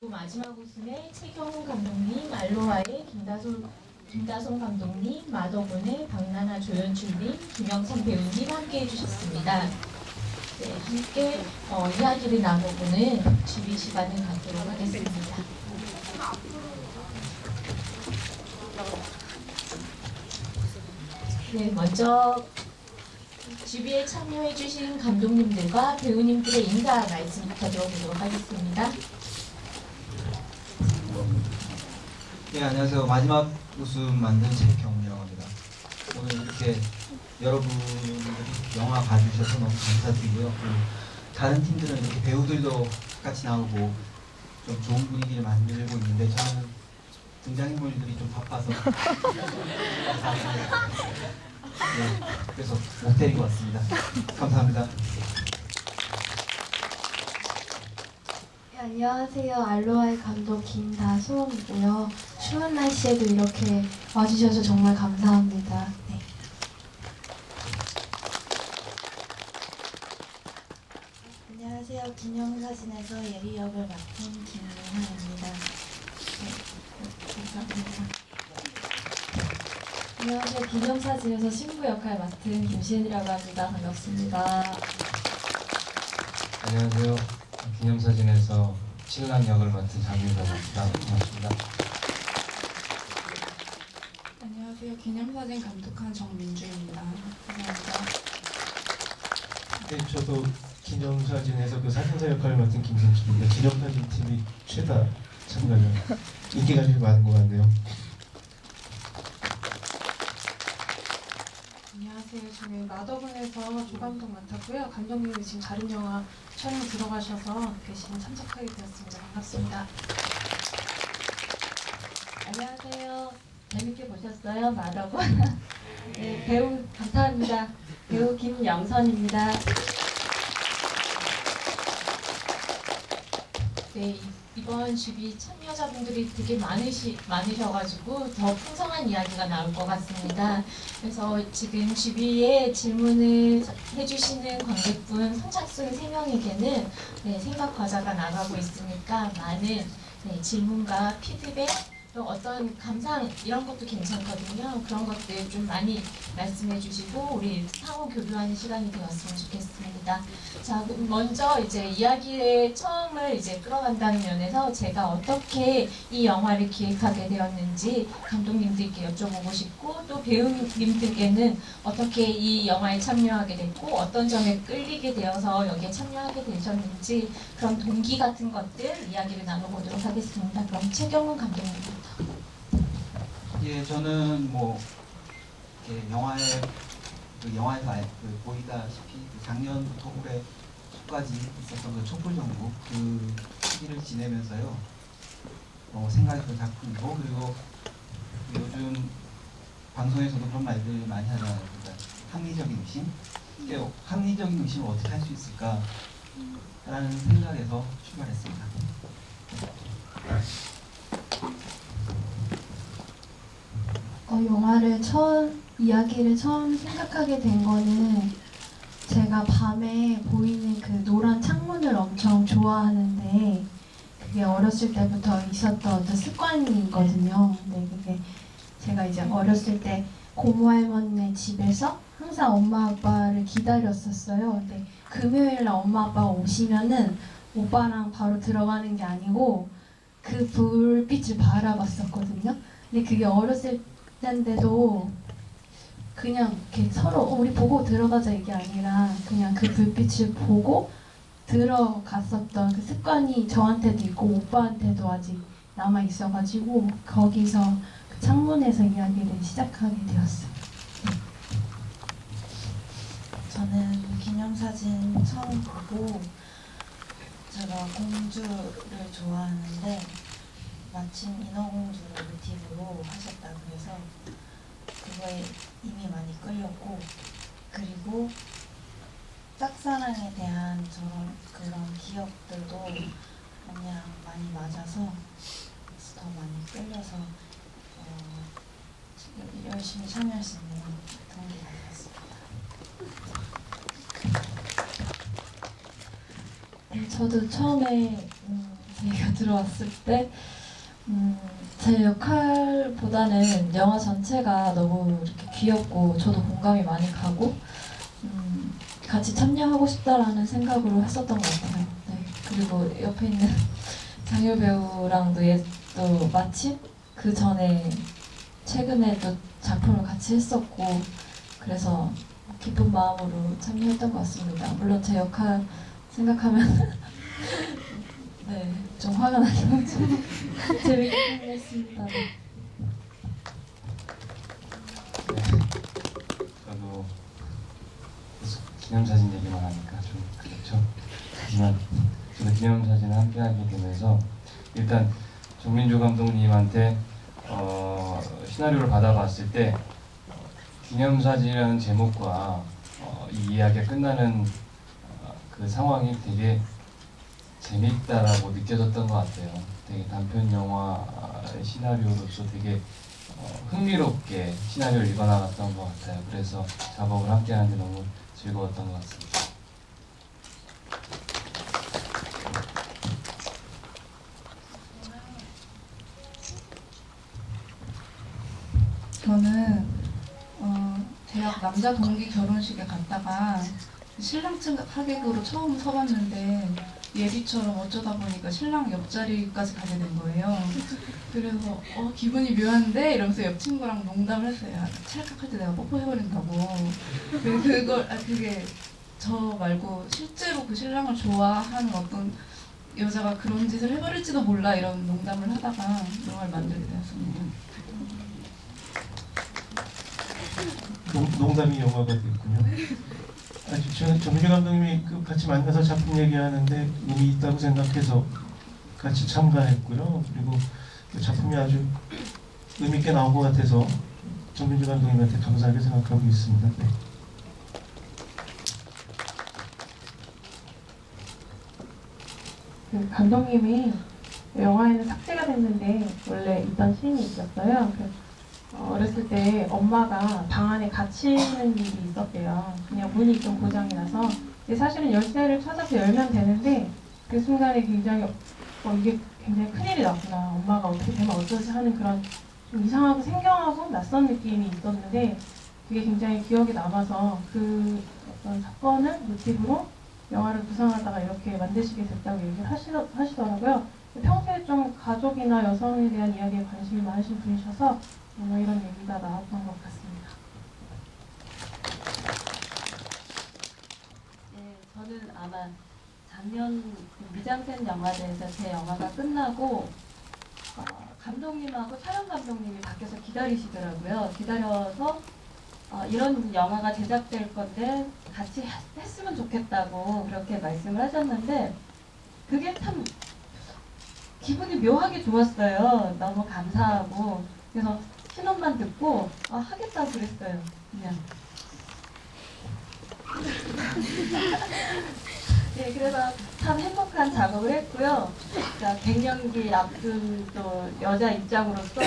마지막 웃음의 최경훈 감독님, 알로하의 김다솜 감독님, 마더군의 박나나 조연출님, 김영선 배우님 함께 해주셨습니다. 네, 함께 이야기를 나눠보는 주비 시간을 갖도록 하겠습니다. 네, 먼저 주비에 참여해주신 감독님들과 배우님들의 인사 말씀부터 들어보도록 하겠습니다. 네, 안녕하세요. 마지막 웃음 만든 최경훈이라고 합니다. 오늘 이렇게 여러분들이 영화 봐주셔서 너무 감사드리고요. 그리고 다른 팀들은 이렇게 배우들도 같이 나오고 좀 좋은 분위기를 만들고 있는데 저는 등장인물들이 좀 바빠서 네, 그래서 못 데리고 왔습니다. 감사합니다. 네, 안녕하세요. 알로하의 감독 김다솜이고요. 추운 날씨에도 이렇게 와주셔서 정말 감사합니다. 네. 안녕하세요. 기념사진에서 예리 역을 맡은 김윤하입니다. 안녕하세요. 기념사진에서 신부 역할 맡은 김시은이라고 합니다. 반갑습니다. 안녕하세요. 기념사진에서 신랑 역을 맡은 장윤서입니다. 반갑습니다. 안녕하세요. 기념사진 감독한 정민주입니다. 감사합니다. 네, 저도 기념사진에서 그 사진사 역할을 맡은 김승식입니다. 기념사진 팀이 최다 참가자. 인기가 제일 많은 것 같네요. 안녕하세요. 저는 마더군에서 조감독 맡았고요. 감독님이 지금 다른 영화 촬영 들어가셔서 대신 참석하게 되었습니다. 반갑습니다. 안녕하세요. 재밌게 보셨어요? 마더군. 네, 배우 감사합니다. 배우 김영선입니다. 네, 이번 주비 참여자분들이 되게 많으셔가지고 더 풍성한 이야기가 나올 것 같습니다. 그래서 지금 주비에 질문을 해주시는 관객분 선착순 3명에게는 생각 과자가 나가고 있으니까 많은 질문과 피드백, 또 어떤 감상 이런 것도 괜찮거든요. 그런 것들 좀 많이 말씀해 주시고 우리 상호 교류하는 시간이 되었으면 좋겠습니다. 자, 그럼 먼저 이제 이야기의 처음을 이제 끌어간다는 면에서 제가 어떻게 이 영화를 기획하게 되었는지 감독님들께 여쭤보고 싶고 또 배우님들께는 어떻게 이 영화에 참여하게 됐고 어떤 점에 끌리게 되어서 여기에 참여하게 되셨는지 그런 동기 같은 것들 이야기를 나눠보도록 하겠습니다. 그럼 최경훈 감독님부터. 예, 저는 뭐 이렇게 영화에서 보이다시피 작년부터 올해 초까지 있었던 그 촛불정부 그 시기를 지내면서요 생각했던 작품이고 그리고 요즘 방송에서도 그런 말들 많이 하잖아요. 그러니까 합리적인 의심, 합리적인 의심을 어떻게 할 수 있을까 라는 생각에서 출발했습니다. 이야기를 처음 생각하게 된 거는 제가 밤에 보이는 그 노란 창문을 엄청 좋아하는데 그게 어렸을 때부터 있었던 어떤 습관이거든요. 근데 그게 제가 이제 어렸을 때 고모 할머니네 집에서 항상 엄마 아빠를 기다렸었어요. 근데 금요일 날 엄마 아빠가 오시면은 오빠랑 바로 들어가는 게 아니고 그 불빛을 바라봤었거든요. 근데 그게 어렸을 때인데도 그냥 이렇게 서로 우리 보고 들어가자 이게 아니라 그냥 그 불빛을 보고 들어갔었던 그 습관이 저한테도 있고 오빠한테도 아직 남아 있어가지고 거기서 그 창문에서 이야기를 시작하게 되었어요. 저는 기념사진 처음 보고 제가 공주를 좋아하는데 마침 인어공주를 모티브로 하셨다 그래서 그거에 이미 많이 끌렸고 그리고 짝사랑에 대한 그런 기억들도 그냥 많이 맞아서 더 많이 끌려서 열심히 참여할 수 있는 동기가 되었습니다. 저도 처음에 얘기가 들어왔을 때 제 역할보다는 영화 전체가 너무 이렇게 귀엽고 저도 공감이 많이 가고 같이 참여하고 싶다라는 생각으로 했었던 것 같아요. 네. 그리고 옆에 있는 장효 배우랑도 또 마침 그 전에 최근에 또 작품을 같이 했었고 그래서 기쁜 마음으로 참여했던 것 같습니다. 물론 제 역할 생각하면 네, 좀 화가 나지만 좀 재밌게 참여했습니다. 네. 저도 계속 기념사진 얘기만 하니까 좀 그렇죠. 하지만 저도 기념사진을 함께하게 되면서 일단 정민주 감독님한테 시나리오를 받아봤을 때 기념사진이라는 제목과 이 이야기가 끝나는 그 상황이 되게 재밌다라고 느껴졌던 것 같아요. 되게 단편 영화 시나리오로서 되게 흥미롭게 시나리오를 읽어나갔던 것 같아요. 그래서 작업을 함께하는데 너무 즐거웠던 것 같습니다. 저는 대학 남자 동기 결혼식에 갔다가 신랑 측 하객으로 처음 서봤는데 예비처럼 어쩌다 보니까 신랑 옆자리까지 가게 된 거예요. 그래서 기분이 묘한데 이러면서 옆 친구랑 농담을 했어요. 야, 찰칵할 때 내가 뽀뽀해버린다고. 그게 저 말고 실제로 그 신랑을 좋아하는 어떤 여자가 그런 짓을 해버릴지도 몰라 이런 농담을 하다가 영화를 만들게 되었습니다. 농담이 영화가 됐군요. 저는 정민주 감독님이 같이 만나서 작품 얘기하는데 의미 있다고 생각해서 같이 참가했고요. 그리고 그 작품이 아주 의미 있게 나온 것 같아서 정민주 감독님한테 감사하게 생각하고 있습니다. 네. 그 감독님이 영화에는 삭제가 됐는데 원래 있던 씬이 있었어요. 어렸을 때 엄마가 방 안에 갇히는 일이 있었대요. 그냥 문이 좀 고장이 나서 사실은 열쇠를 찾아서 열면 되는데 그 순간에 굉장히 이게 굉장히 큰일이 났구나. 엄마가 어떻게 되면 어쩌지 하는 그런 좀 이상하고 생경하고 낯선 느낌이 있었는데 그게 굉장히 기억에 남아서 그 어떤 사건을 모티브로 영화를 구상하다가 이렇게 만드시게 됐다고 얘기를 하시더라고요. 평소에 좀 가족이나 여성에 대한 이야기에 관심이 많으신 분이셔서 이런 얘기가 나왔던 것 같습니다. 네, 저는 아마 작년 미장센 영화제에서 제 영화가 끝나고 감독님하고 촬영 감독님이 밖에서 기다리시더라고요. 기다려서 이런 영화가 제작될 건데 같이 했으면 좋겠다고 그렇게 말씀을 하셨는데 그게 참 기분이 묘하게 좋았어요. 너무 감사하고 그래서 신혼만 듣고 하겠다고 그랬어요. 그냥. 네, 그래서 참 행복한 작업을 했고요. 그러니까 갱년기 앞둔 또 여자 입장으로서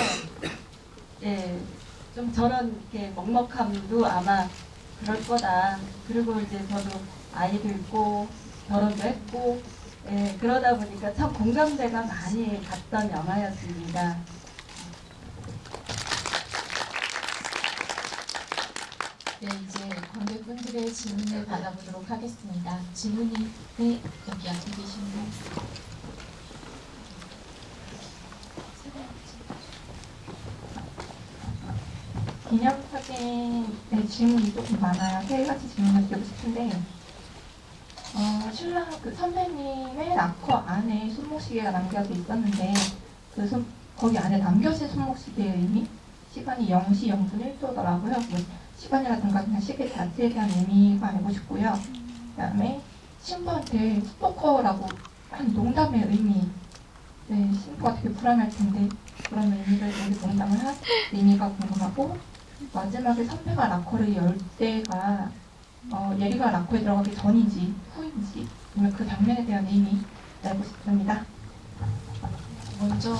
예, 좀 저런 이렇게 먹먹함도 아마 그럴 거다. 그리고 이제 저도 아이도 있고 결혼도 했고 예, 그러다 보니까 참 공감대가 많이 갔던 영화였습니다. 네, 이제 관객분들의 질문을 받아보도록 하겠습니다. 질문이 네, 여기 앞에 계신 분. 기념사진의 질문이 조금 많아요. 세 가지 질문을 드리고 싶은데 신랑 선배님의 락커 안에 손목시계가 남겨져 있었는데 거기 안에 남겨진 손목시계의 의미? 시간이 0시 0분 1초더라고요. 시간이라든가 그냥 시계 자체에 대한 의미가 알고 싶고요. 그 다음에 신부한테 스토커라고 한 농담의 의미. 네, 신부가 되게 불안할 텐데 그런 의미를 여기 농담을 한 의미가 궁금하고 마지막에 선배가 락커를 열 때가 예리가 락커에 들어가기 전인지 후인지 아니면 그 장면에 대한 의미 알고 싶습니다. 먼저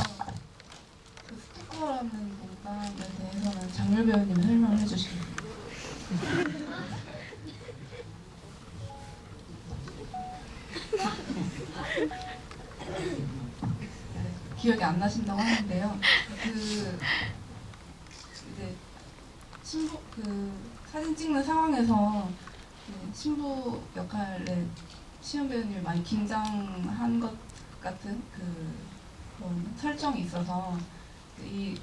그 스토커라는 농담에 대해서는 장렬 배우님이 설명을 해주시겠습니다. 기억이 안 나신다고 하는데요. 그 이제 신부 그 사진 찍는 상황에서 그 신부 역할에 시연 배우님이 많이 긴장한 것 같은 그런 설정이 있어서 이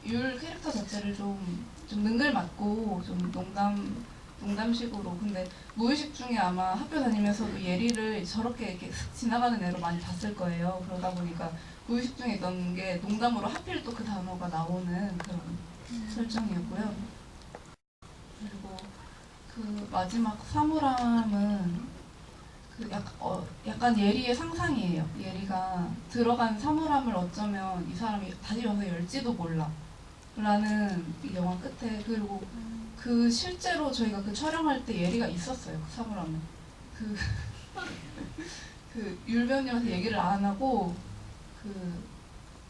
율 캐릭터 자체를 좀 능글맞고 좀 농담식으로 근데 무의식 중에 아마 학교 다니면서도 예리를 저렇게 이렇게 슥 지나가는 애로 많이 봤을 거예요. 그러다 보니까 무의식 중에 있던 게 농담으로 하필 또 그 단어가 나오는 그런 설정이었고요. 그리고 그 마지막 사물함은 그 약간 예리의 상상이에요. 예리가 들어간 사물함을 어쩌면 이 사람이 다시 와서 열지도 몰라 라는 이 영화 끝에 그리고 그 실제로 저희가 그 촬영할 때 예리가 있었어요. 그 사물함에 그 율 배우님한테 얘기를 안 하고 그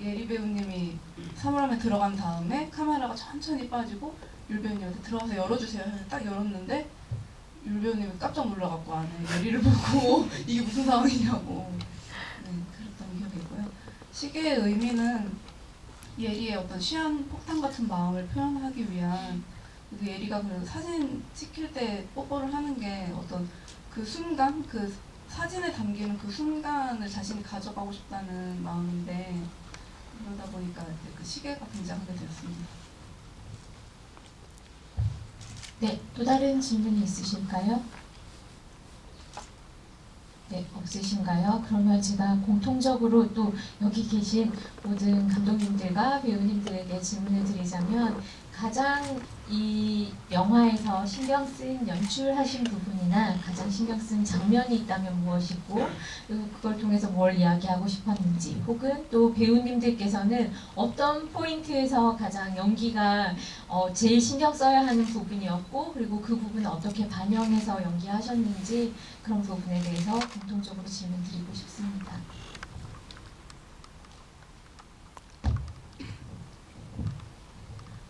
예리 배우님이 사물함에 들어간 다음에 카메라가 천천히 빠지고 율 배우님한테 들어가서 열어주세요 해서 딱 열었는데 율 배우님이 깜짝 놀라갖고 안에 예리를 보고 이게 무슨 상황이냐고 그랬던 기억이 있고요. 시계의 의미는 예리의 어떤 시한 폭탄 같은 마음을 표현하기 위한 그 예리가 그 사진 찍힐 때 뽀뽀를 하는 게 어떤 그 순간 그 사진에 담기는 그 순간을 자신이 가져가고 싶다는 마음인데 그러다 보니까 이제 그 시계가 등장하게 되었습니다. 네, 또 다른 질문이 있으실까요? 네, 없으신가요? 그러면 제가 공통적으로 또 여기 계신 모든 감독님들과 배우님들에게 질문을 드리자면 가장 이 영화에서 신경 쓴 연출하신 부분이나 가장 신경 쓴 장면이 있다면 무엇이고 그리고 그걸 통해서 뭘 이야기하고 싶었는지 혹은 또 배우님들께서는 어떤 포인트에서 가장 연기가 제일 신경 써야 하는 부분이었고 그리고 그 부분을 어떻게 반영해서 연기하셨는지 그런 부분에 대해서 공통적으로 질문 드리고 싶습니다.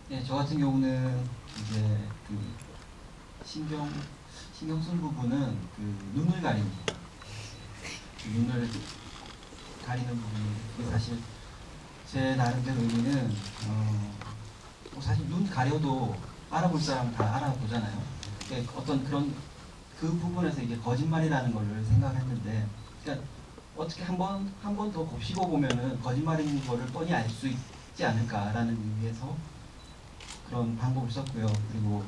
네, 저 같은 경우는 이제 그 신경 쓴 부분은 그 눈을 가리는 눈을 가리는 부분이 그게 사실 제 나름대로 의미는 사실 눈 가려도 알아볼 사람 다 알아보잖아요. 그러니까 어떤 그런 그 부분에서 이게 거짓말이라는 걸 생각했는데, 그러니까 어떻게 한 번 더 곱씹어 보면은 거짓말인 거를 뻔히 알 수 있지 않을까라는 의미에서 그런 방법을 썼고요. 그리고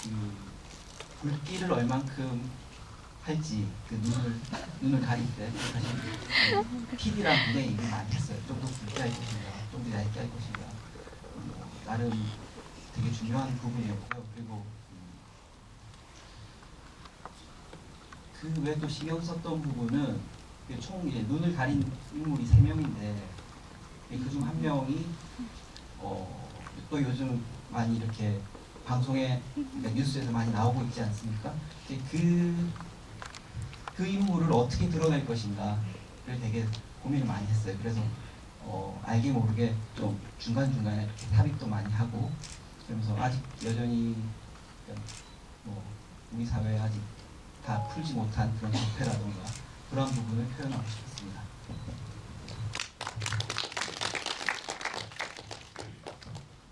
그 굵기를 얼만큼 할지 그 눈을 가릴 때 사실 PD랑 굉장히 얘기를 많이 했어요. 좀 더 굵게 할 것인가, 좀 더 얇게 할 것인가. 나름 되게 중요한 부분이었고요. 그리고 그 외에 또 신경 썼던 부분은 총 이제 눈을 가린 인물이 3명인데 그 중 한 명이 또 요즘 많이 이렇게 방송에 그러니까 뉴스에서 많이 나오고 있지 않습니까? 그 인물을 어떻게 드러낼 것인가를 되게 고민을 많이 했어요. 그래서 알게 모르게 좀 중간중간에 이렇게 삽입도 많이 하고 그러면서 아직 여전히 뭐 우리 사회에 아직 다 풀지 못한 그런 적폐라던가 그런 부분을 표현하고 싶었습니다.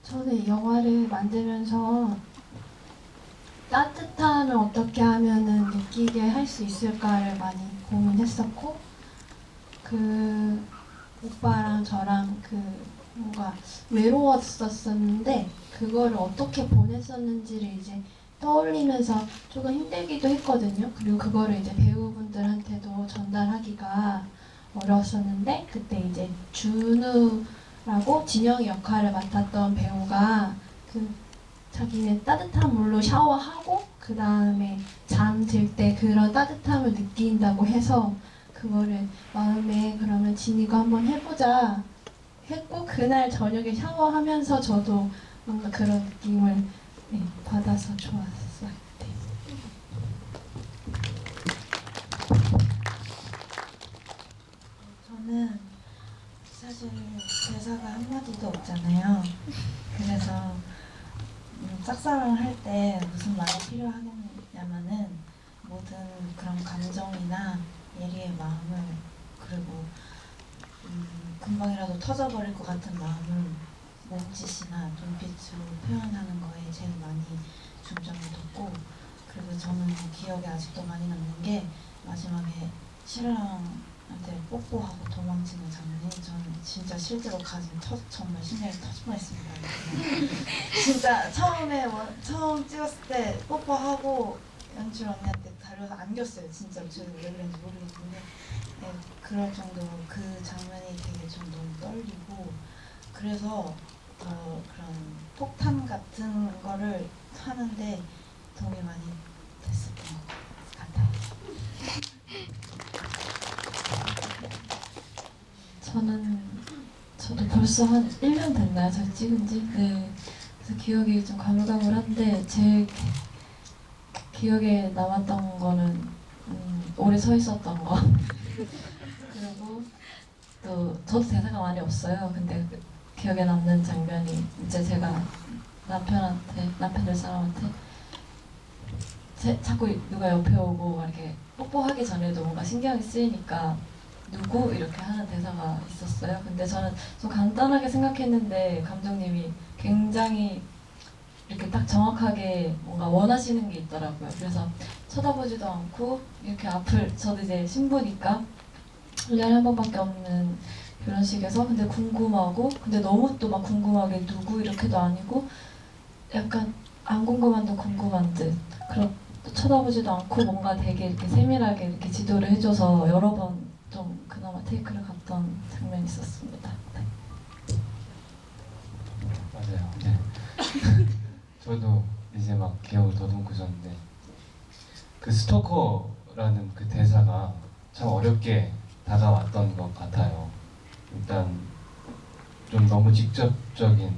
저는 이 영화를 만들면서 따뜻함을 어떻게 하면은 느끼게 할 수 있을까를 많이 고민했었고 그 오빠랑 저랑 그 뭔가 외로웠었는데 그거를 어떻게 보냈었는지를 이제 떠올리면서 조금 힘들기도 했거든요. 그리고 그거를 이제 배우분들한테도 전달하기가 어려웠었는데 그때 이제 준우라고 진영이 역할을 맡았던 배우가 그 자기는 따뜻한 물로 샤워하고 그 다음에 잠들 때 그런 따뜻함을 느낀다고 해서 그거를 마음에 그러면 진이가 한번 해보자 했고 그날 저녁에 샤워하면서 저도 뭔가 그런 느낌을 받아서 좋았어요. 네. 저는 사실 대사가 한마디도 없잖아요. 그래서 짝사랑을 할 때 무슨 말이 필요하냐면은 모든 그런 감정이나 예리의 마음을 그리고 금방이라도 터져버릴 것 같은 마음을 몸짓이나 눈빛으로 표현하는 거에 제일 많이 중점을 뒀고, 그리고 저는 기억에 아직도 많이 남는 게 마지막에 신랑한테 뽀뽀하고 도망치는 장면이 저는 진짜 실제로 가슴 정말 심장이 터질 뻔했습니다. 진짜 처음 찍었을 때 뽀뽀하고 연출 언니한테 달려서 안겼어요. 진짜로 저도 왜 그런지 모르겠는데 네, 그럴 정도로 그 장면이 되게 좀 너무 떨리고, 그래서 그런 폭탄 같은 거를 하는데 도움이 많이 됐었던 것 같아요. 저도 벌써 한 1년 됐나요? 저 찍은 지? 네. 그래서 기억이 좀 가물가물한데 제일 기억에 남았던 거는 오래 서 있었던 거. 그리고 또 저도 대사가 많이 없어요. 근데 기억에 남는 장면이 이제 제가 남편 될 사람한테 자꾸 누가 옆에 오고 막 이렇게 뽀뽀하기 전에도 뭔가 신경이 쓰이니까 누구? 이렇게 하는 대사가 있었어요. 근데 저는 좀 간단하게 생각했는데 감독님이 굉장히 이렇게 딱 정확하게 뭔가 원하시는 게 있더라고요. 그래서 쳐다보지도 않고 이렇게 앞을, 저도 이제 신부니까 1년에 한 번밖에 없는 결혼식에서 근데 궁금하고, 근데 너무 또 막 궁금하게 누구 이렇게도 아니고 약간 안 궁금한데 궁금한 듯, 그럼 쳐다보지도 않고 뭔가 되게 이렇게 세밀하게 이렇게 지도를 해줘서 여러 번 좀 그나마 테이크를 갔던 장면이 있었습니다. 네. 맞아요. 네. 저도 이제 막 기억을 더듬고 있었는데 그 스토커라는 그 대사가 참 어렵게 다가왔던 것 같아요. 일단 좀 너무 직접적인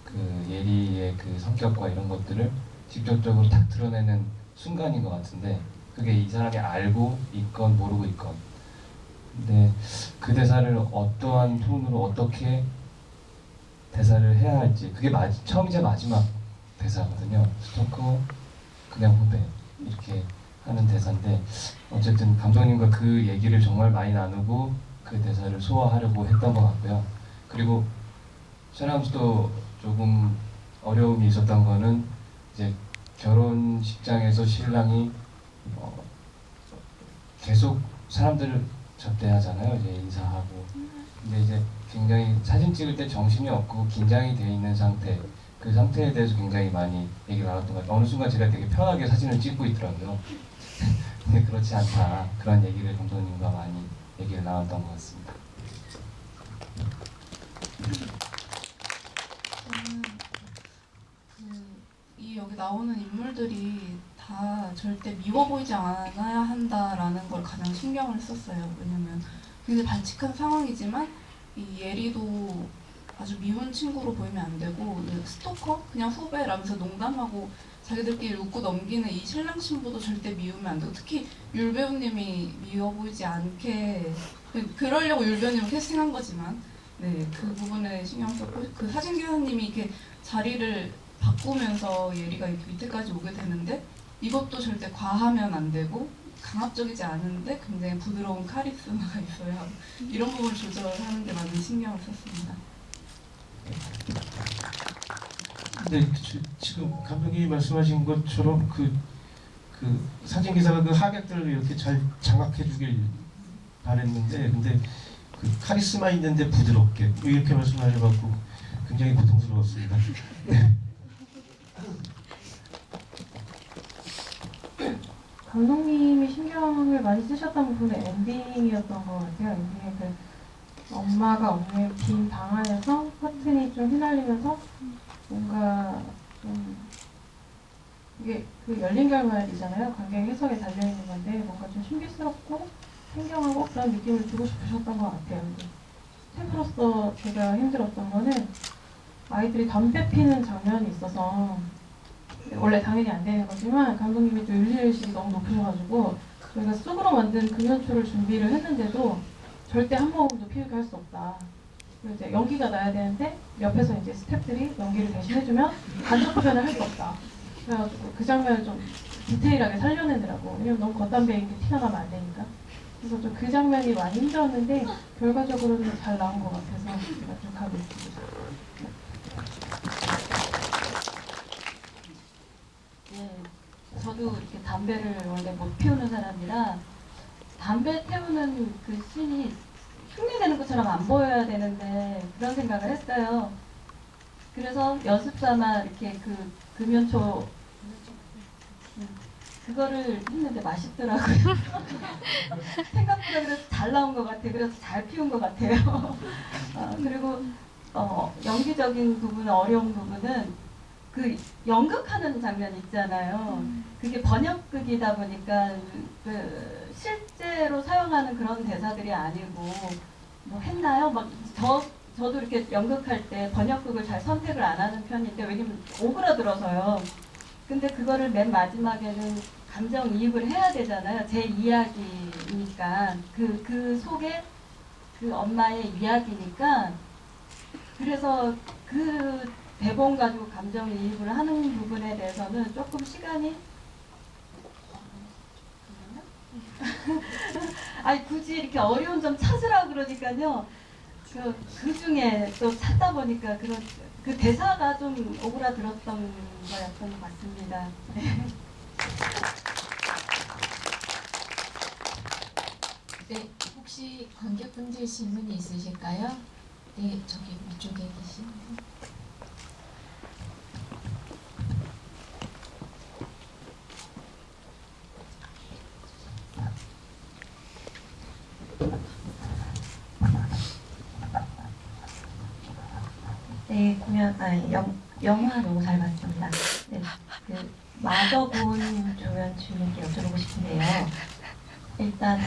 그 예리의 그 성격과 이런 것들을 직접적으로 딱 드러내는 순간인 것 같은데, 그게 이 사람이 알고 있건 모르고 있건, 근데 그 대사를 어떠한 톤으로 어떻게 대사를 해야 할지, 그게 처음이자 마지막 대사거든요. 스토커, 그냥 후배 이렇게 하는 대사인데, 어쨌든 감독님과 그 얘기를 정말 많이 나누고 그 대사를 소화하려고 했던 것 같고요. 그리고 촬영하면서도 조금 어려움이 있었던 거는 이제 결혼식장에서 신랑이 계속 사람들을 접대하잖아요. 이제 인사하고. 근데 이제 굉장히 사진 찍을 때 정신이 없고 긴장이 돼 있는 상태, 그 상태에 대해서 굉장히 많이 얘기를 나눴던 것 같아요. 어느 순간 제가 되게 편하게 사진을 찍고 있더라고요. 근데 그렇지 않다, 그런 얘기를 감독님과 많이 얘기를 나눴던 것 같습니다. 저는 이 여기 나오는 인물들이 다 절대 미워 보이지 않아야 한다라는 걸 가장 신경을 썼어요. 왜냐면 굉장히 발칙한 상황이지만 이 예리도 아주 미운 친구로 보이면 안 되고, 스토커? 그냥 후배라면서 농담하고 자기들끼리 웃고 넘기는 이 신랑 신부도 절대 미우면 안 되고, 특히 율 배우님이 미워 보이지 않게, 그러려고 율 배우님을 캐스팅한 거지만 네, 그 부분에 신경 썼고, 그 사진 기사님이 이렇게 자리를 바꾸면서 예리가 이렇게 밑에까지 오게 되는데 이것도 절대 과하면 안 되고, 강압적이지 않은데 굉장히 부드러운 카리스마가 있어야 이런 부분을 조절하는 데 많은 신경을 썼습니다. 근데 지금 감독님이 말씀하신 것처럼 그 사진 기사가 그 하객들을 이렇게 잘 장악해주길 바랬는데, 근데 그 카리스마 있는데 부드럽게 이렇게 말씀하셔갖고 굉장히 고통스러웠습니다. 네. 감독님이 신경을 많이 쓰셨던 부분은 엔딩이었던 것 같아요. 엔딩에 그 엄마가 없는 빈 방 안에서 커튼이 좀 휘날리면서 뭔가 좀, 이게 그 열린 결말이잖아요. 관객 해석에 달려있는 건데 뭔가 좀 신비스럽고 생경하고 그런 느낌을 주고 싶으셨던 것 같아요. 스태프로서 제가 힘들었던 거는 아이들이 담배 피는 장면이 있어서, 원래 당연히 안 되는 거지만 감독님이 또 윤리의식이 너무 높으셔가지고 저희가 쑥으로 만든 금연초를 준비를 했는데도 절대 한 모금도 피우게 할 수 없다. 그리고 이제 연기가 나야 되는데 옆에서 이제 스태프들이 연기를 대신 해주면 간접 표현을 할 수 없다. 그래가지고 그 장면을 좀 디테일하게 살려내느라고, 왜냐면 너무 겉담배인 게 티가 나면 안 되니까. 그래서 좀 그 장면이 많이 힘들었는데 결과적으로는 잘 나온 것 같아서 만족하고 있습니다. 예, 저도 이렇게 담배를 원래 못 피우는 사람이라 담배 태우는 그 씬이 흉내내는 것처럼 안 보여야 되는데 그런 생각을 했어요. 그래서 연습삼아 이렇게 그 금연초 그거를 했는데 맛있더라고요. 생각보다 그래서 잘 나온 것 같아요. 그래서 잘 피운 것 같아요. 그리고 연기적인 부분, 어려운 부분은 그 연극하는 장면 있잖아요. 그게 번역극이다 보니까 그 실제로 사용하는 그런 대사들이 아니고 뭐 했나요? 막 저도 이렇게 연극할 때 번역극을 잘 선택을 안 하는 편인데 왜냐면 오그라들어서요. 근데 그거를 맨 마지막에는 감정이입을 해야 되잖아요. 제 이야기니까 그 속에 그 엄마의 이야기니까 그래서 그 대본 가지고 감정이입을 하는 부분에 대해서는 조금 시간이 아니 굳이 이렇게 어려운 점 찾으라고 그러니까요. 그 중에 또 찾다 보니까 그 대사가 좀 오그라들었던 거였던 것 같습니다. 네, 혹시 관객분들 질문이 있으실까요? 네, 저기 이쪽에 계신 분. 네, 영화 너무 잘 봤습니다. 네, 그 마저 본 조연 주님께 여쭤보고 싶은데요. 일단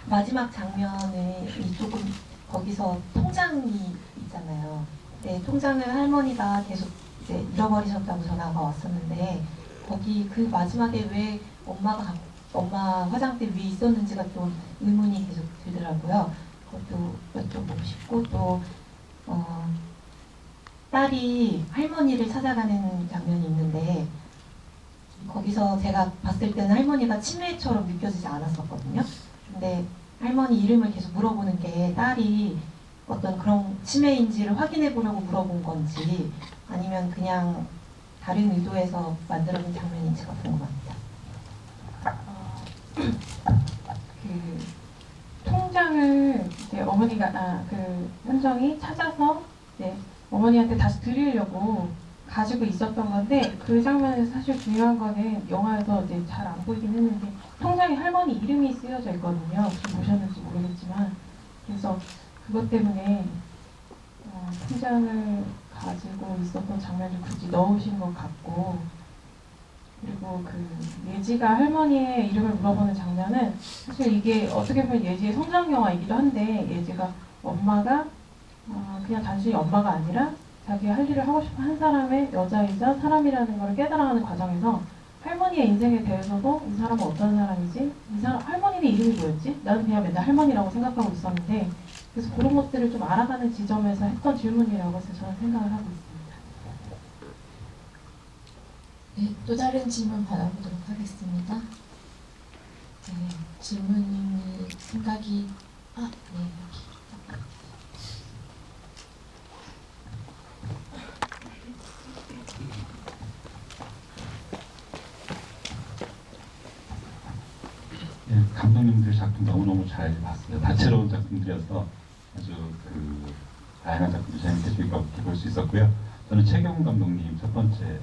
마지막 장면이 조금 거기서 통장이 있잖아요. 네, 통장을 할머니가 계속 이제 잃어버리셨다고 전화가 왔었는데 거기 그 마지막에 왜 엄마 화장대 위에 있었는지가 좀 의문이 계속 들더라고요. 그것도 여쭤보고 싶고 또 딸이 할머니를 찾아가는 장면이 있는데 거기서 제가 봤을 때는 할머니가 치매처럼 느껴지지 않았었거든요. 근데 할머니 이름을 계속 물어보는 게 딸이 어떤 그런 치매인지를 확인해 보려고 물어본 건지 아니면 그냥 다른 의도에서 만들어진 장면인지가 궁금합니다. 그 통장을 이제 어머니가 그 현정이 찾아서 이제 어머니한테 다시 드리려고 가지고 있었던 건데 그 장면에서 사실 중요한 거는 영화에서 이제 잘 안 보이긴 했는데 통장에 할머니 이름이 쓰여져 있거든요. 지금 보셨는지 모르겠지만 그래서 그것 때문에 통장을 가지고 있었던 장면을 굳이 넣으신 것 같고 그리고 그 예지가 할머니의 이름을 물어보는 장면은 사실 이게 어떻게 보면 예지의 성장 영화이기도 한데 예지가 엄마가 그냥 단순히 엄마가 아니라 자기가 할 일을 하고 싶어 한 사람의 여자이자 사람이라는 걸 깨달아가는 과정에서 할머니의 인생에 대해서도 이 사람은 어떤 사람이지? 이 사람 할머니는 이름이 뭐였지? 나는 그냥 맨날 할머니라고 생각하고 있었는데 그래서 그런 것들을 좀 알아가는 지점에서 했던 질문이라고 해서 저는 생각을 하고 있습니다. 네, 또 다른 질문 받아보도록 하겠습니다. 네, 질문이 생각이 네, 여기. 예, 감독님들 작품 너무너무 잘 봤어요. 다채로운 작품들이어서 아주 그 다양한 작품들 재밌게 즐겁게 볼 수 있었고요. 저는 최경 감독님 두 번째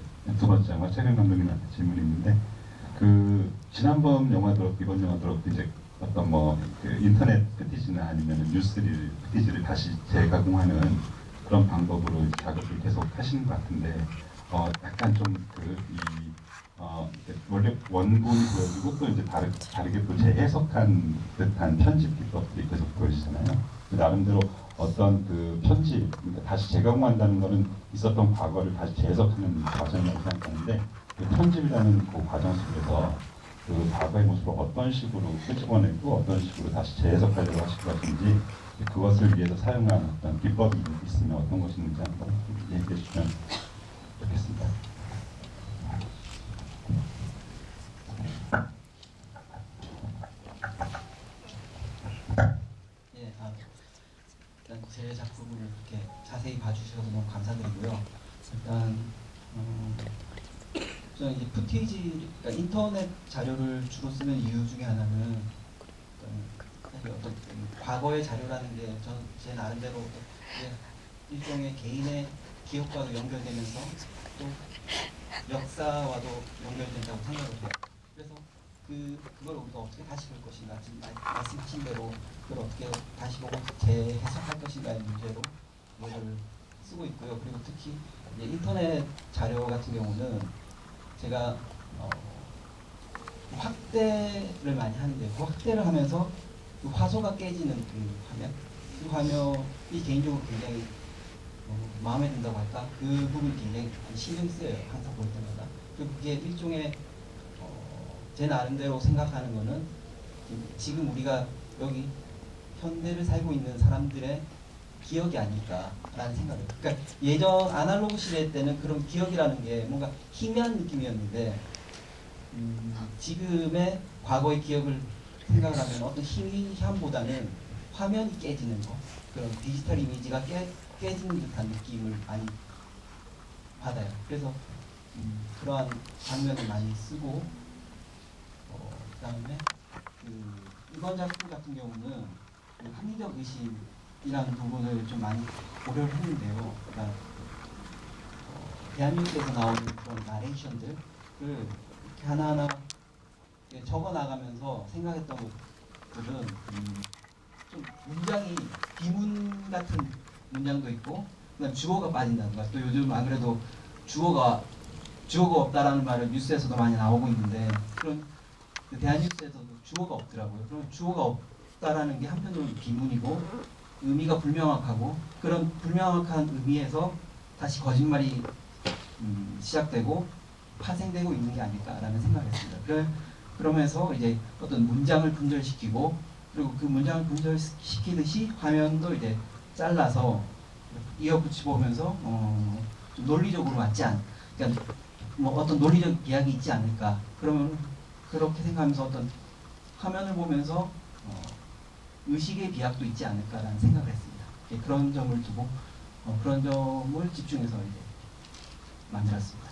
영화 최경 감독님한테 질문이 있는데 그 지난번 영화 들었고 이번 영화 들었고 이제 어떤 그 인터넷 패티지나 아니면 뉴스를 패티지를 다시 재가공하는 그런 방법으로 작업을 계속 하시는 것 같은데 약간 좀 원래 원본이 보여지고 또 이제 다르게 또 재해석한 듯한 편집 기법들이 계속 보여지잖아요. 나름대로 어떤 그 편집, 그러니까 다시 재가공한다는 거는 있었던 과거를 다시 재해석하는 과정이라고 생각하는데 그 편집이라는 그 과정 속에서 그 과거의 모습을 어떤 식으로 끄집어내고 어떤 식으로 다시 재해석하려고 하실 것인지 그것을 위해서 사용한 어떤 기법이 있으면 어떤 것이 있는지 한번 얘기해 주시면 좋겠습니다. 일단 제 작품을 이렇게 자세히 봐주셔서 너무 감사드리고요. 일단 저는 이제 푸티지, 그러니까 인터넷 자료를 주로 쓰는 이유 중에 하나는 사실 어떤 과거의 자료라는 게 저는 제 나름대로 일종의 개인의 기억과도 연결되면서 또 역사와도 연결된다고 생각을 해요. 그래서 그걸 우리가 어떻게 다시 볼 것인가, 지금 말씀하신 대로 그걸 어떻게 다시 보고 재해석할 것인가의 문제로 이걸 쓰고 있고요. 그리고 특히 이제 인터넷 자료 같은 경우는 제가 확대를 많이 하는데 그 확대를 하면서 그 화소가 깨지는 그 화면이 개인적으로 굉장히 마음에 든다고 할까? 그 부분이 굉장히 신경 쓰여요. 항상 볼 때마다. 그리고 그게 일종의 제 나름대로 생각하는 거는 지금 우리가 여기 현대를 살고 있는 사람들의 기억이 아닐까라는 생각을 해요. 그러니까 예전 아날로그 시대 때는 그런 기억이라는 게 뭔가 희미한 느낌이었는데 지금의 과거의 기억을 생각을 하면 어떤 희미함보다는 화면이 깨지는 거, 그런 디지털 이미지가 깨지는 듯한 느낌을 많이 받아요. 그래서 그러한 장면을 많이 쓰고 그다음에 이번 작품 같은 경우는 합리적 의심이라는 부분을 좀 많이 고려를 했는데요. 그러니까 대한민국에서 나오는 그런 나레이션들을 이렇게 하나하나 적어 나가면서 생각했던 것들은 좀 문장이 비문 같은 문장도 있고, 그다음 주어가 빠진다든가, 또 요즘 안 그래도 주어가 없다라는 말을 뉴스에서도 많이 나오고 있는데, 그런 대한뉴스에서도 주어가 없더라고요. 그럼 주어가 없다라는 게 한편으로는 비문이고 의미가 불명확하고, 그런 불명확한 의미에서 다시 거짓말이 시작되고 파생되고 있는 게 아닐까라는 생각을 했습니다. 그러면서 이제 어떤 문장을 분절시키고, 그리고 그 문장을 분절시키듯이 화면도 이제 잘라서 이어붙이 보면서 좀 논리적으로 그러니까 뭐 어떤 논리적 이야기 있지 않을까. 그러면 그렇게 생각하면서 어떤 화면을 보면서 의식의 비약도 있지 않을까라는 생각을 했습니다. 그런 점을 두고 그런 점을 집중해서 이제 만들었습니다.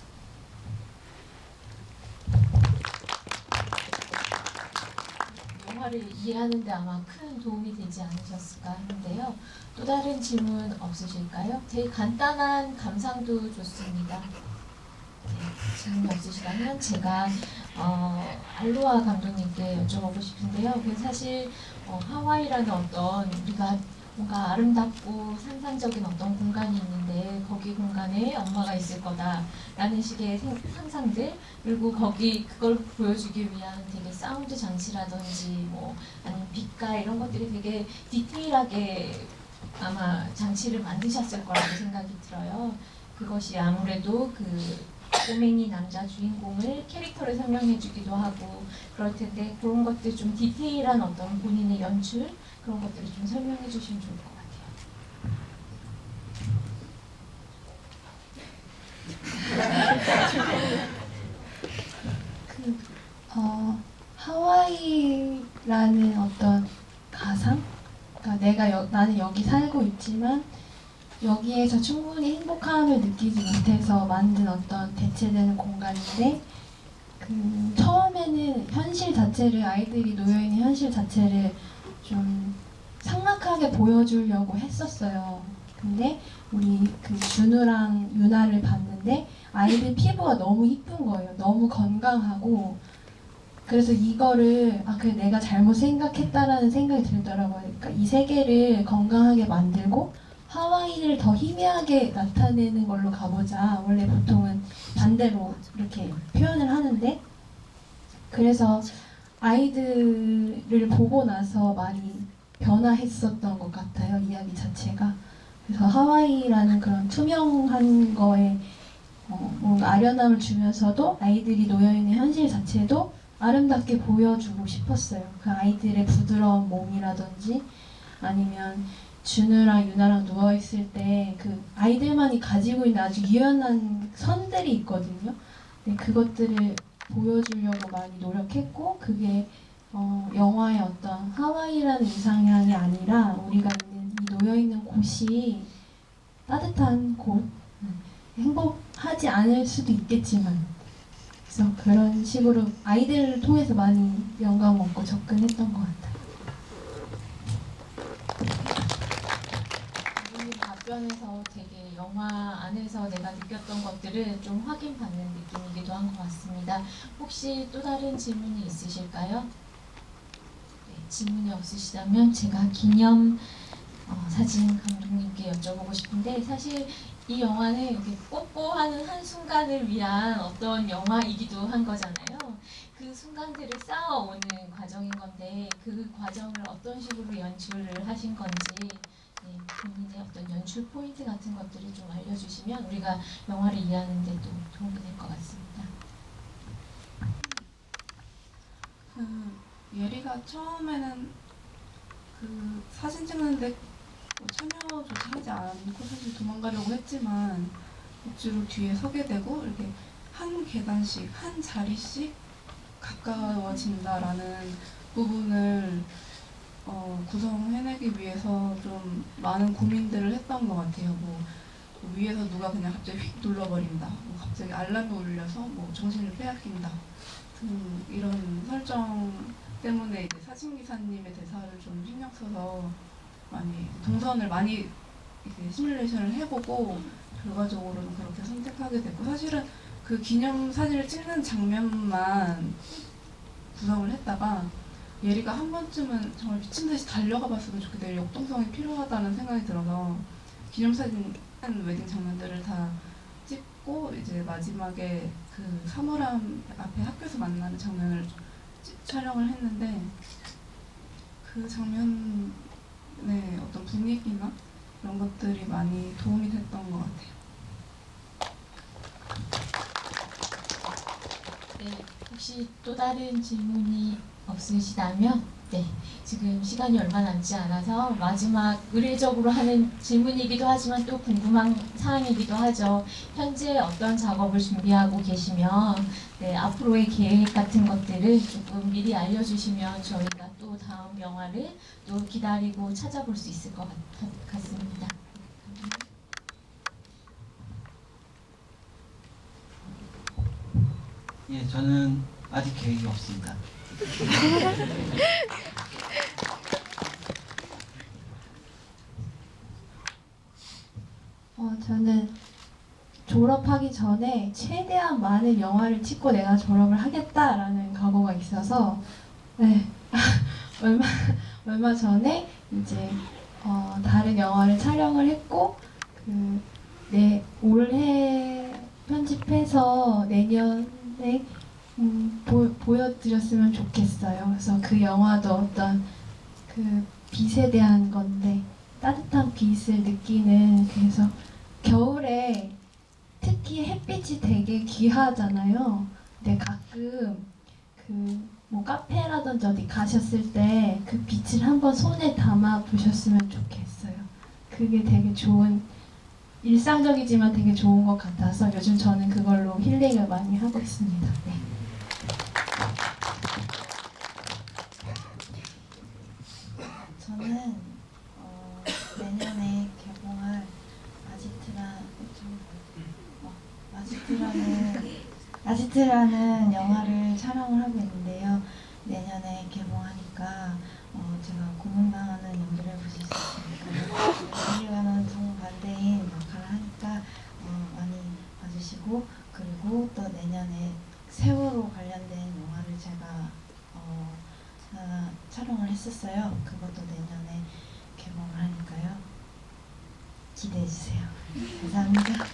영화를 이해하는 데 아마 큰 도움이 되지 않으셨을까 하는데요. 또 다른 질문 없으실까요? 제일 간단한 감상도 좋습니다. 네, 질문 없으시다면 제가 알로하 감독님께 여쭤보고 싶은데요. 그 사실 하와이라는 어떤 우리가 뭔가 아름답고 상상적인 어떤 공간이 있는데 거기 공간에 엄마가 있을 거다라는 식의 상상들, 그리고 그걸 보여주기 위한 되게 사운드 장치라든지 뭐 아니면 빛깔 이런 것들이 되게 디테일하게 아마 장치를 만드셨을 거라고 생각이 들어요. 그것이 아무래도 그 꼬맹이 남자 주인공을 캐릭터를 설명해 주기도 하고 그럴 텐데, 그런 것들 좀 디테일한 어떤 본인의 연출, 그런 것들을 좀 설명해 주시면 좋을 것 같아요. 하와이라는 어떤 가상? 그러니까 나는 여기 살고 있지만 여기에서 충분히 행복함을 느끼지 못해서 만든 어떤 대체되는 공간인데, 처음에는 현실 자체를, 아이들이 놓여있는 현실 자체를 좀 삭막하게 보여주려고 했었어요. 근데 우리 준우랑 유나를 봤는데 아이들 피부가 너무 이쁜 거예요. 너무 건강하고. 그래서 이거를 그래 내가 잘못 생각했다라는 생각이 들더라고요. 그러니까 이 세계를 건강하게 만들고 하와이를 더 희미하게 나타내는 걸로 가보자. 원래 보통은 반대로 이렇게 표현을 하는데, 그래서 아이들을 보고 나서 많이 변화했었던 것 같아요, 이야기 자체가. 그래서 하와이라는 그런 투명한 거에 뭔가 아련함을 주면서도 아이들이 놓여있는 현실 자체도 아름답게 보여주고 싶었어요. 그 아이들의 부드러운 몸이라든지, 아니면 준우랑 유나랑 누워있을 때 그 아이들만이 가지고 있는 아주 유연한 선들이 있거든요. 근데 그것들을 보여주려고 많이 노력했고, 그게 영화의 어떤 하와이라는 이상향이 아니라 우리가 있는 이 놓여있는 곳이 따뜻한 곳, 행복하지 않을 수도 있겠지만, 그래서 그런 식으로 아이들을 통해서 많이 영감 얻고 접근했던 것 같아요. 이분님 답변에서 되게 영화 안에서 내가 느꼈던 것들을 좀 확인받는 느낌이기도 한 것 같습니다. 혹시 또 다른 질문이 있으실까요? 네, 질문이 없으시다면 제가 기념 사진 감독님께 여쭤보고 싶은데, 사실 이 영화는 이렇게 뽀뽀하는 한순간을 위한 어떤 영화이기도 한 거잖아요. 그 순간들을 쌓아오는 과정인 건데, 그 과정을 어떤 식으로 연출을 하신 건지, 네, 본인의 어떤 연출 포인트 같은 것들을 좀 알려주시면 우리가 영화를 이해하는 데도 도움이 될 것 같습니다. 예리가 처음에는 그 사진 찍는데 참여조차 하지 않고 사실 도망가려고 했지만 억지로 뒤에 서게 되고 이렇게 한 계단씩 한 자리씩 가까워진다라는 부분을 구성해내기 위해서 좀 많은 고민들을 했던 것 같아요. 뭐 위에서 누가 그냥 갑자기 휙 눌러버린다, 뭐 갑자기 알람이 울려서 뭐 정신을 빼앗긴다, 이런 설정 때문에 이제 사진기사님의 대사를 좀 신경 써서 많이 동선을 많이 이렇게 시뮬레이션을 해보고 결과적으로는 그렇게 선택하게 됐고, 사실은 그 기념 사진을 찍는 장면만 구성을 했다가 예리가 한 번쯤은 정말 미친 듯이 달려가 봤으면 좋겠다, 역동성이 필요하다는 생각이 들어서 기념사진 웨딩 장면들을 다 찍고 이제 마지막에 그 사물함 앞에 학교에서 만나는 장면을 촬영을 했는데, 그 장면의 어떤 분위기나 그런 것들이 많이 도움이 됐던 것 같아요. 네, 혹시 또 다른 질문이 없으시다면, 네, 지금 시간이 얼마 남지 않아서 마지막 의례적으로 하는 질문이기도 하지만 또 궁금한 사항이기도 하죠. 현재 어떤 작업을 준비하고 계시면, 네, 앞으로의 계획 같은 것들을 조금 미리 알려주시면 저희가 또 다음 영화를 또 기다리고 찾아볼 수 있을 것 같습니다. 예, 저는 아직 계획이 없습니다. 저는 졸업하기 전에 최대한 많은 영화를 찍고 내가 졸업을 하겠다라는 각오가 있어서, 네, 얼마 전에 이제 다른 영화를 촬영을 했고, 올해 편집해서 내년에 보여드렸으면 좋겠어요. 그래서 그 영화도 어떤 그 빛에 대한 건데, 따뜻한 빛을 느끼는, 그래서 겨울에 특히 햇빛이 되게 귀하잖아요. 근데 가끔 뭐 카페라든지 어디 가셨을 때 그 빛을 한번 손에 담아 보셨으면 좋겠어요. 그게 되게 좋은, 일상적이지만 되게 좋은 것 같아서 요즘 저는 그걸로 힐링을 많이 하고 있습니다. 네. 저는 내년에 개봉할 아지트라는 영화를 촬영을 하고 있는데요. 내년에 개봉하니까 제가 고문당하는 연기를 보실 수 있으니까 여기와는 정반대인 역할을 하니까 많이 봐주시고, 그리고 또 내년에 세월호 관련된 영화를 제가 촬영을 했었어요. 그것도 내년에 개봉을 하니까요. 기대해주세요. 감사합니다.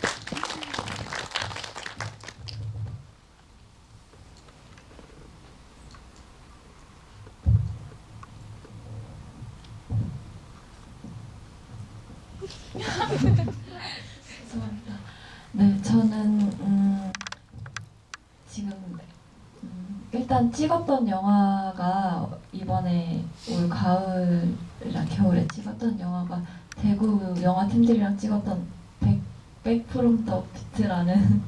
죄송합니다. 네, 저는 지금 일단 찍었던 영화가 이번에 올 가을이랑 겨울에 찍었던 영화가 대구 영화팀들이랑 찍었던 Back from the Pit라는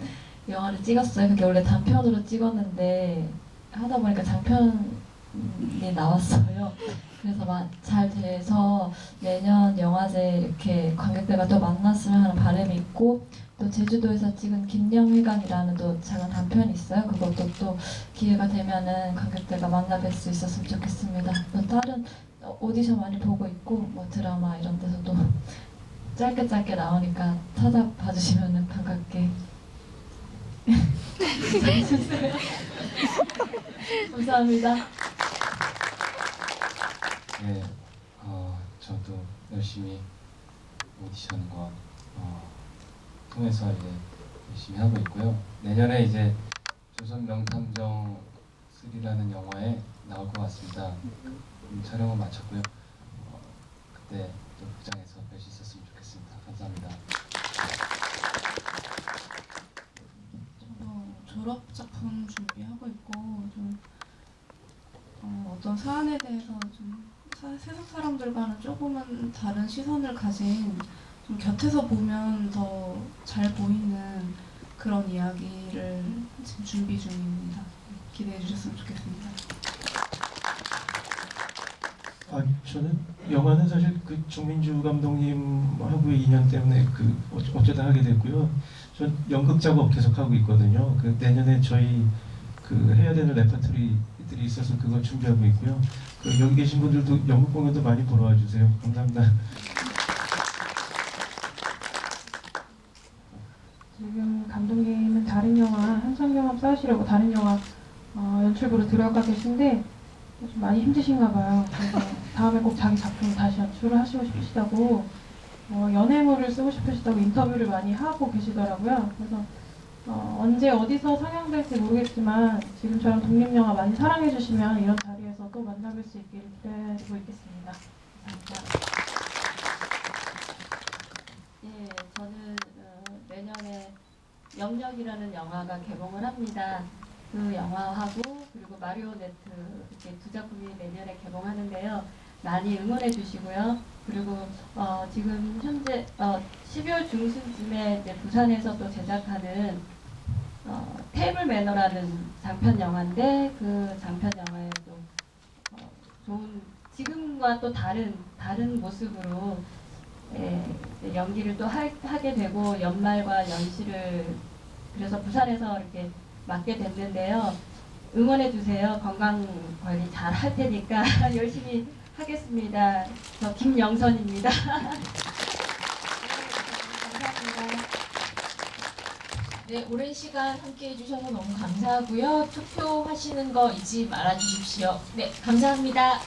영화를 찍었어요. 그게 원래 단편으로 찍었는데 하다 보니까 장편이 나왔어요. 그래서 잘 돼서 내년 영화제 이렇게 관객들과 또 만났으면 하는 바람이 있고, 또 제주도에서 찍은 김영일강이라는 또 작은 단편이 있어요. 그것도 또 기회가 되면은 관객들과 만나 뵐 수 있었으면 좋겠습니다. 또 다른 오디션 많이 보고 있고 뭐 드라마 이런 데서도 짧게 나오니까 찾아봐 주시면은 반갑게 인사해주세요. 감사합니다. 네, 저도 열심히 오디션과 통해서 이제 열심히 하고 있고요. 내년에 이제 조선 명탐정 3라는 영화에 나올 것 같습니다. 촬영은 마쳤고요. 그때 또 극장에서 뵐 수 있었으면 좋겠습니다. 감사합니다. 저도 졸업 작품 준비하고 있고 좀 어떤 사안에 대해서 좀 세상 사람들과는 조금은 다른 시선을 가진 좀 곁에서 보면 더 잘 보이는 그런 이야기를 지금 준비 중입니다. 기대해 주셨으면 좋겠습니다. 저는 영화는 사실 그 정민주 감독님하고의 인연 때문에 어쩌다 하게 됐고요. 전 연극 작업 계속 하고 있거든요. 그 내년에 저희 해야 되는 레퍼토리들이 있어서 그걸 준비하고 있고요. 여기 계신 분들도 연극 공연도 많이 보러 와주세요. 감사합니다. 지금 감독님은 다른 영화 현장 경험 쌓으시려고 다른 영화 연출부로 들어가 계신데 좀 많이 힘드신가 봐요. 그래서 다음에 꼭 자기 작품 다시 연출을 하시고 싶으시다고 연애물을 쓰고 싶으시다고 인터뷰를 많이 하고 계시더라고요. 그래서 언제 어디서 상영될지 모르겠지만 지금처럼 독립영화 많이 사랑해주시면 이런 자리에서 또 만나뵐 수 있기를 기다리고 있겠습니다. 감사합니다. 예, 저는 내년에 영역이라는 영화가 개봉을 합니다. 그 영화하고 그리고 마리오네트 이렇게 두 작품이 내년에 개봉하는데요. 많이 응원해 주시고요. 그리고 지금 현재 12월 중순쯤에 이제 부산에서 또 제작하는 테이블 매너라는 장편 영화인데 그 장편 영화에 또 좋은 지금과 또 다른 모습으로 연기를 또 하게 되고 연말과 연시를 그래서 부산에서 이렇게 맡게 됐는데요. 응원해 주세요. 건강 관리 잘 할 테니까 열심히 하겠습니다. 저 김영선입니다. 감사합니다. 네, 오랜 시간 함께 해주셔서 너무 감사하고요. 투표하시는 거 잊지 말아 주십시오. 네, 감사합니다.